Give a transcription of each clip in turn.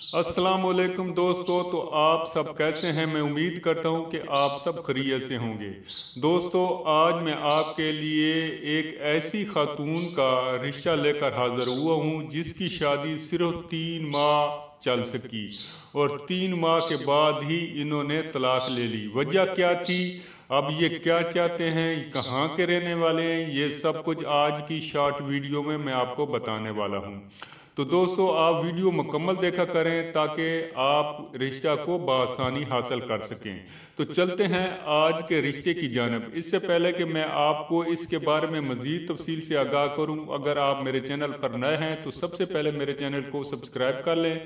अस्सलाम वालेकुम दोस्तों। तो आप सब कैसे हैं? मैं उम्मीद करता हूं कि आप सब खैरियत से होंगे। दोस्तों, आज मैं आपके लिए एक ऐसी खातून का रिश्ता लेकर हाजिर हुआ हूं जिसकी शादी सिर्फ 3 माह चल सकी और 3 माह के बाद ही इन्होंने तलाक ले ली। वजह क्या थी, अब ये क्या चाहते हैं, कहाँ के रहने वाले हैं, ये सब कुछ आज की शॉर्ट वीडियो में मैं आपको बताने वाला हूँ। तो दोस्तों, आप वीडियो मुकम्मल देखा करें ताकि आप रिश्ता को बआसानी हासिल कर सकें। तो चलते हैं आज के रिश्ते की जानब। इससे पहले कि मैं आपको इसके बारे में मज़ीद तफसील से आगाह करूं, अगर आप मेरे चैनल पर नए हैं तो सबसे पहले मेरे चैनल को सब्सक्राइब कर लें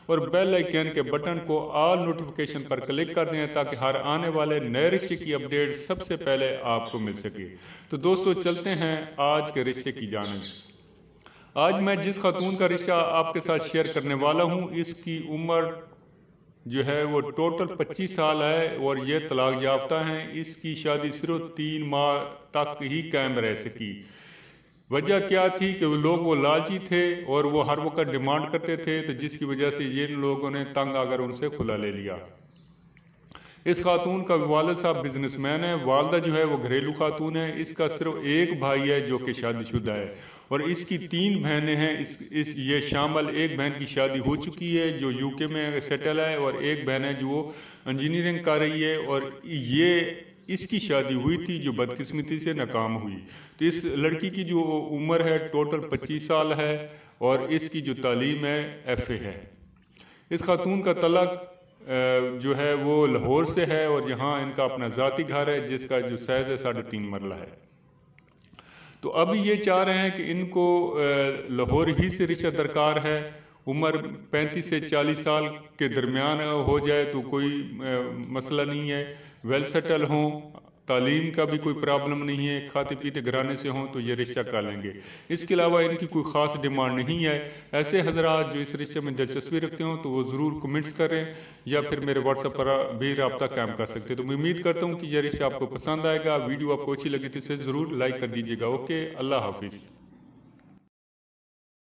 और बेल आइकन के बटन को ऑल नोटिफिकेशन पर क्लिक कर दें ताकि हर आने वाले नए रिश्ते की अपडेट सबसे पहले आपको मिल सके। तो दोस्तों, चलते हैं आज के रिश्ते की जानब। आज मैं जिस खातून का रिश्ता आपके साथ शेयर करने वाला हूँ, इसकी उम्र जो है वो टोटल 25 साल है और ये तलाक याफ्ता हैं। इसकी शादी सिर्फ 3 माह तक ही कायम रह सकी। वजह क्या थी कि वो लालची थे और वो हर वक्त डिमांड करते थे, तो जिसकी वजह से ये लोगों ने तंग आकर उनसे खुला ले लिया। इस खातून का वालिद साहब बिजनेसमैन है, वालदा जो है वो घरेलू खातून है। इसका सिर्फ एक भाई है जो कि शादीशुदा है और इसकी 3 बहनें हैं। ये शामिल एक बहन की शादी हो चुकी है जो यूके में सेटल है और एक बहन है जो इंजीनियरिंग कर रही है और ये इसकी शादी हुई थी जो बदकिस्मती से नाकाम हुई। तो इस लड़की की जो उम्र है टोटल 25 साल है और इसकी जो तालीम है FA है। इस खातून का तलाक जो है वो लाहौर से है और यहाँ इनका अपना ज़ाती घर है जिसका जो साइज़ है 3.5 मरला है। तो अभी ये चाह रहे हैं कि इनको लाहौर ही से रिश्ता दरकार है। उम्र 35 से 40 साल के दरमियान हो जाए तो कोई मसला नहीं है। वेल सेटल हों, तालीम का भी कोई प्रॉब्लम नहीं है, खाते पीते घराने से हों तो ये रिश्ता कर लेंगे। इसके अलावा इनकी कोई ख़ास डिमांड नहीं है। ऐसे हजरात जो इस रिश्ते में दिलचस्पी रखते हो तो वो ज़रूर कमेंट्स करें या फिर मेरे व्हाट्सएप पर भी रब्ता कायम कर सकते हैं। तो मैं उम्मीद करता हूँ कि यह रिश्ता आपको पसंद आएगा। वीडियो आपको अच्छी लगी तो इसे ज़रूर लाइक कर दीजिएगा। ओके, अल्लाह हाफिज़।